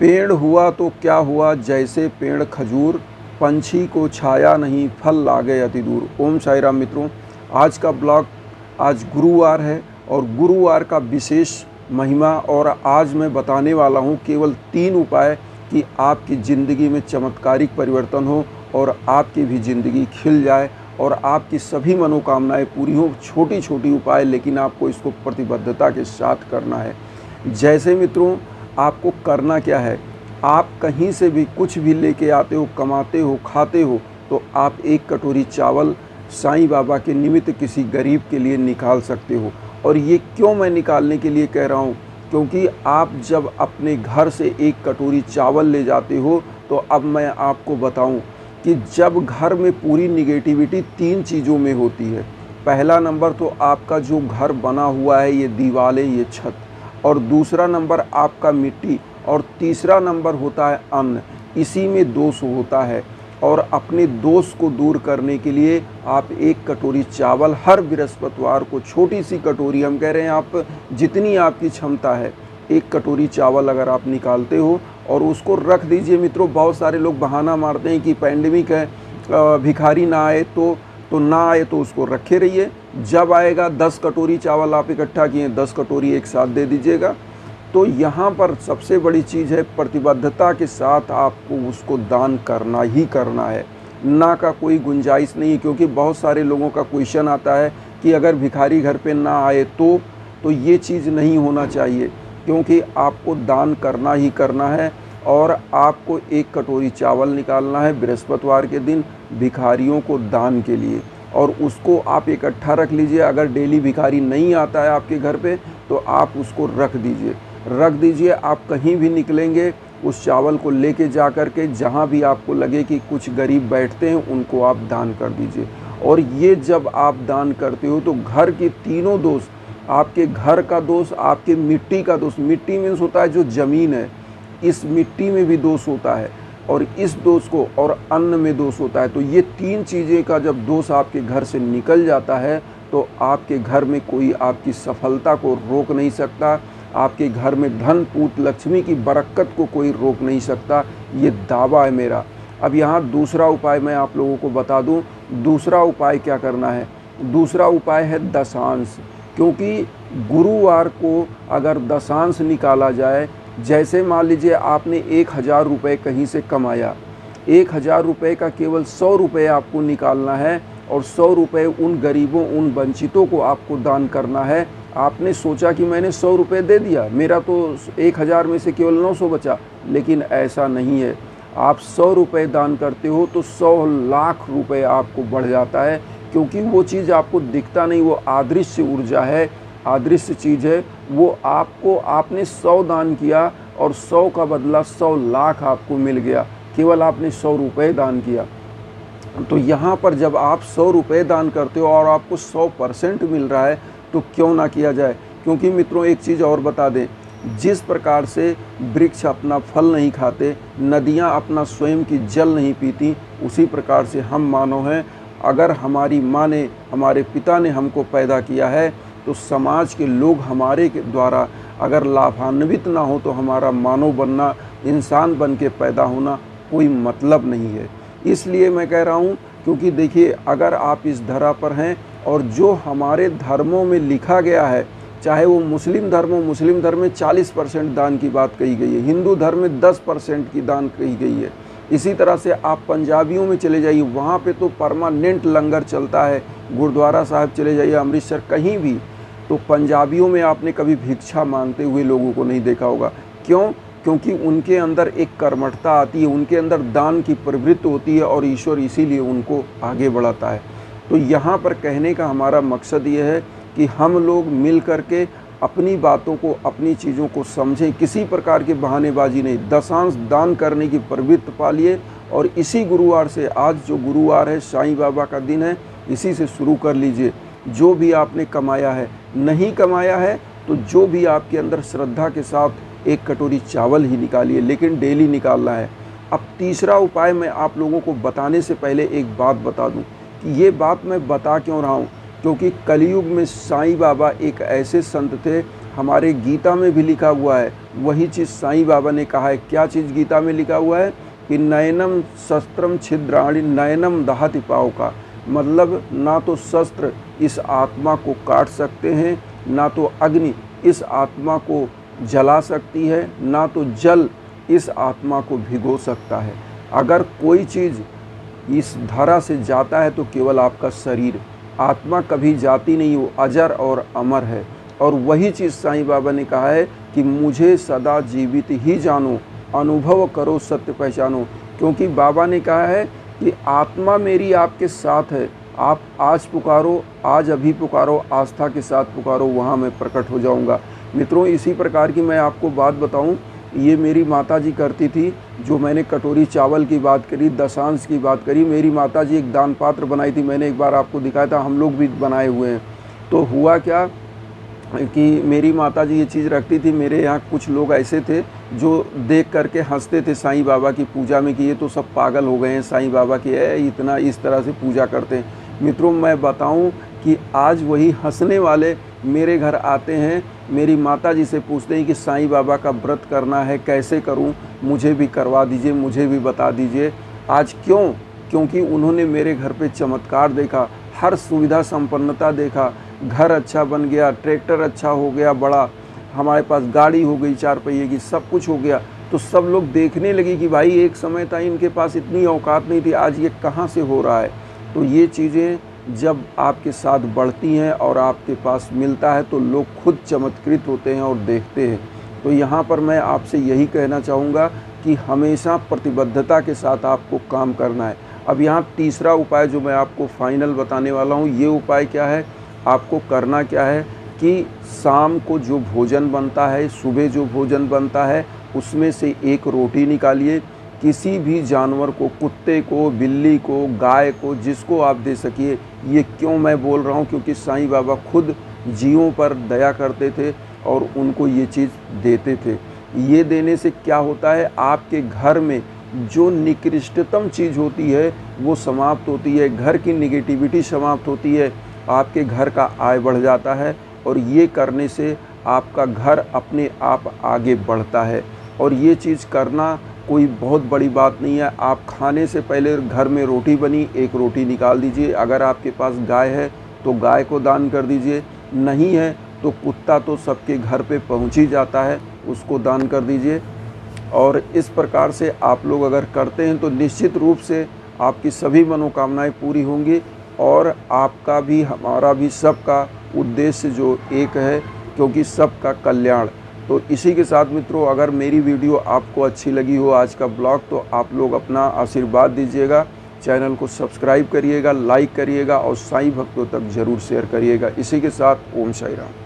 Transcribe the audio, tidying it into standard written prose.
पेड़ हुआ तो क्या हुआ, जैसे पेड़ खजूर, पंछी को छाया नहीं, फल लागे अति दूर। ओम साई राम मित्रों, आज का ब्लॉग, आज गुरुवार है और गुरुवार का विशेष महिमा, और आज मैं बताने वाला हूँ केवल 3 उपाय कि आपकी ज़िंदगी में चमत्कारिक परिवर्तन हो और आपकी भी ज़िंदगी खिल जाए और आपकी सभी मनोकामनाएं पूरी हों। छोटी छोटी उपाय, लेकिन आपको इसको प्रतिबद्धता के साथ करना है। जैसे मित्रों, आपको करना क्या है, आप कहीं से भी कुछ भी लेके आते हो, कमाते हो, खाते हो, तो आप 1 कटोरी चावल साईं बाबा के निमित्त किसी गरीब के लिए निकाल सकते हो। और ये क्यों मैं निकालने के लिए कह रहा हूँ, क्योंकि आप जब अपने घर से 1 कटोरी चावल ले जाते हो, तो अब मैं आपको बताऊँ कि जब घर में पूरी निगेटिविटी 3 चीज़ों में होती है। पहला नंबर तो आपका जो घर बना हुआ है, ये दीवारें, ये छत, और दूसरा नंबर आपका मिट्टी, और तीसरा नंबर होता है अन्न। इसी में दोष होता है, और अपने दोष को दूर करने के लिए आप 1 कटोरी चावल हर बृहस्पतिवार को, छोटी सी कटोरी, हम कह रहे हैं आप जितनी आपकी क्षमता है, 1 कटोरी चावल अगर आप निकालते हो और उसको रख दीजिए। मित्रों, बहुत सारे लोग बहाना मारते हैं कि पैंडेमिक है, भिखारी ना आए तो ना आए, तो उसको रखे रहिए। जब आएगा 10 कटोरी चावल आप इकट्ठा किए, 10 कटोरी एक साथ दे दीजिएगा। तो यहाँ पर सबसे बड़ी चीज़ है, प्रतिबद्धता के साथ आपको उसको दान करना ही करना है, ना का कोई गुंजाइश नहीं। क्योंकि बहुत सारे लोगों का क्वेश्चन आता है कि अगर भिखारी घर पे ना आए तो ये चीज़ नहीं होना चाहिए, क्योंकि आपको दान करना ही करना है। और आपको 1 कटोरी चावल निकालना है बृहस्पतिवार के दिन भिखारियों को दान के लिए, और उसको आप इकट्ठा रख लीजिए। अगर डेली भिखारी नहीं आता है आपके घर पे, तो आप उसको रख दीजिए। आप कहीं भी निकलेंगे, उस चावल को लेके जा कर के जहाँ भी आपको लगे कि कुछ गरीब बैठते हैं, उनको आप दान कर दीजिए। और ये जब आप दान करते हो, तो घर के तीनों दोष, आपके घर का दोष, आपके मिट्टी का दोष, मिट्टी मीन्स होता है जो ज़मीन है, इस मिट्टी में भी दोष होता है, और इस दोष को, और अन्न में दोष होता है। तो ये 3 चीज़ें का जब दोष आपके घर से निकल जाता है, तो आपके घर में कोई आपकी सफलता को रोक नहीं सकता, आपके घर में धन पूत लक्ष्मी की बरकत को कोई रोक नहीं सकता। ये दावा है मेरा। अब यहाँ दूसरा उपाय मैं आप लोगों को बता दूँ। दूसरा उपाय क्या करना है? दूसरा उपाय है दशांश। क्योंकि गुरुवार को अगर दशांश निकाला जाए, जैसे मान लीजिए आपने 1000 रुपये कहीं से कमाया, 1000 रुपये का केवल 100 रुपये आपको निकालना है, और 100 रुपये उन गरीबों, उन वंचितों को आपको दान करना है। आपने सोचा कि मैंने 100 रुपये दे दिया, मेरा तो 1000 में से केवल 900 बचा, लेकिन ऐसा नहीं है। आप 100 रुपये दान करते हो तो 100 लाख रुपये आपको बढ़ जाता है, क्योंकि वो चीज़ आपको दिखता नहीं, वो अदृश्य ऊर्जा है, अदृश्य चीज़ है। वो आपको, आपने 100 दान किया और 100 का बदला 100 लाख आपको मिल गया, केवल आपने 100 रुपये दान किया। तो यहाँ पर जब आप 100 रुपये दान करते हो और आपको 100% मिल रहा है, तो क्यों ना किया जाए। क्योंकि मित्रों, एक चीज़ और बता दें, जिस प्रकार से वृक्ष अपना फल नहीं खाते, नदियाँ अपना स्वयं की जल नहीं पीती, उसी प्रकार से हम मानव हैं। अगर हमारी माँ ने, हमारे पिता ने हमको पैदा किया है, तो समाज के लोग हमारे द्वारा अगर लाभान्वित ना हो, तो हमारा मानव बनना, इंसान बन के पैदा होना कोई मतलब नहीं है। इसलिए मैं कह रहा हूँ, क्योंकि देखिए, अगर आप इस धरा पर हैं, और जो हमारे धर्मों में लिखा गया है, चाहे वो मुस्लिम धर्म हो, मुस्लिम धर्म में 40% दान की बात कही गई है, हिंदू धर्म में 10% की दान कही गई है। इसी तरह से आप पंजाबियों में चले जाइए, वहाँ पे तो परमानेंट लंगर चलता है। गुरुद्वारा साहिब चले जाइए, अमृतसर, कहीं भी, तो पंजाबियों में आपने कभी भिक्षा मांगते हुए लोगों को नहीं देखा होगा। क्यों? क्योंकि उनके अंदर एक कर्मठता आती है, उनके अंदर दान की प्रवृत्ति होती है, और ईश्वर इसीलिए उनको आगे बढ़ाता है। तो यहाँ पर कहने का हमारा मकसद ये है कि हम लोग मिल कर के अपनी बातों को, अपनी चीज़ों को समझें, किसी प्रकार की बहानेबाजी नहीं, दशांश दान करने की प्रवृत्ति पालिए। और इसी गुरुवार से, आज जो गुरुवार है, साईं बाबा का दिन है, इसी से शुरू कर लीजिए। जो भी आपने कमाया है, नहीं कमाया है, तो जो भी आपके अंदर श्रद्धा के साथ 1 कटोरी चावल ही निकालिए, लेकिन डेली निकालना है। अब तीसरा उपाय मैं आप लोगों को बताने से पहले एक बात बता दूं कि ये बात मैं बता क्यों रहा हूँ, क्योंकि कलयुग में साईं बाबा एक ऐसे संत थे, हमारे गीता में भी लिखा हुआ है, वही चीज़ साईं बाबा ने कहा है। क्या चीज़ गीता में लिखा हुआ है कि नयनम शस्त्रम छिद्राणि नयनम दहति पावका, मतलब ना तो शस्त्र इस आत्मा को काट सकते हैं, ना तो अग्नि इस आत्मा को जला सकती है, ना तो जल इस आत्मा को भिगो सकता है। अगर कोई चीज़ इस धरा से जाता है तो केवल आपका शरीर, आत्मा कभी जाती नहीं, वो अजर और अमर है। और वही चीज़ साईं बाबा ने कहा है कि मुझे सदा जीवित ही जानो, अनुभव करो सत्य पहचानो। क्योंकि बाबा ने कहा है कि आत्मा मेरी आपके साथ है, आप आज पुकारो, आज अभी पुकारो, आस्था के साथ पुकारो, वहाँ मैं प्रकट हो जाऊँगा। मित्रों, इसी प्रकार की मैं आपको बात बताऊँ, ये मेरी माताजी करती थी। जो मैंने कटोरी चावल की बात करी, दशांश की बात करी, मेरी माताजी एक दान पात्र बनाई थी, मैंने एक बार आपको दिखाया था, हम लोग भी बनाए हुए हैं। तो हुआ क्या कि मेरी माताजी ये चीज़ रखती थी। मेरे यहाँ कुछ लोग ऐसे थे जो देख करके हंसते थे साईं बाबा की पूजा में कि ये तो सब पागल हो गए हैं, साईं बाबा की इतना इस तरह से पूजा करते हैं। मित्रों, मैं बताऊं कि आज वही हंसने वाले मेरे घर आते हैं, मेरी माताजी से पूछते हैं कि साईं बाबा का व्रत करना है, कैसे करूं, मुझे भी करवा दीजिए, मुझे भी बता दीजिए। आज क्यों? क्योंकि उन्होंने मेरे घर पे चमत्कार देखा, हर सुविधा संपन्नता देखा, घर अच्छा बन गया, ट्रैक्टर अच्छा हो गया बड़ा, हमारे पास गाड़ी हो गई 4 पहिए की, सब कुछ हो गया। तो सब लोग देखने लगे कि भाई एक समय था इनके पास इतनी औकात नहीं थी, आज ये कहाँ से हो रहा है। तो ये चीज़ें जब आपके साथ बढ़ती हैं और आपके पास मिलता है तो लोग खुद चमत्कृत होते हैं और देखते हैं। तो यहाँ पर मैं आपसे यही कहना चाहूँगा कि हमेशा प्रतिबद्धता के साथ आपको काम करना है। अब यहाँ तीसरा उपाय जो मैं आपको फाइनल बताने वाला हूँ, ये उपाय क्या है, आपको करना क्या है कि शाम को जो भोजन बनता है, सुबह जो भोजन बनता है, उसमें से एक रोटी निकालिए। किसी भी जानवर को, कुत्ते को, बिल्ली को, गाय को, जिसको आप दे सकिए। ये क्यों मैं बोल रहा हूँ, क्योंकि साईं बाबा खुद जीवों पर दया करते थे और उनको ये चीज़ देते थे। ये देने से क्या होता है, आपके घर में जो निकृष्टतम चीज़ होती है वो समाप्त होती है, घर की निगेटिविटी समाप्त होती है, आपके घर का आय बढ़ जाता है और ये करने से आपका घर अपने आप आगे बढ़ता है। और ये चीज़ करना कोई बहुत बड़ी बात नहीं है। आप खाने से पहले घर में रोटी बनी, एक रोटी निकाल दीजिए। अगर आपके पास गाय है तो गाय को दान कर दीजिए, नहीं है तो कुत्ता तो सबके घर पे पहुंच ही जाता है, उसको दान कर दीजिए। और इस प्रकार से आप लोग अगर करते हैं तो निश्चित रूप से आपकी सभी मनोकामनाएं पूरी होंगी और आपका भी, हमारा भी, सबका उद्देश्य जो एक है, क्योंकि सबका कल्याण। तो इसी के साथ मित्रों, अगर मेरी वीडियो आपको अच्छी लगी हो, आज का ब्लॉग, तो आप लोग अपना आशीर्वाद दीजिएगा, चैनल को सब्सक्राइब करिएगा, लाइक करिएगा और साईं भक्तों तक ज़रूर शेयर करिएगा। इसी के साथ ओम साईं राम।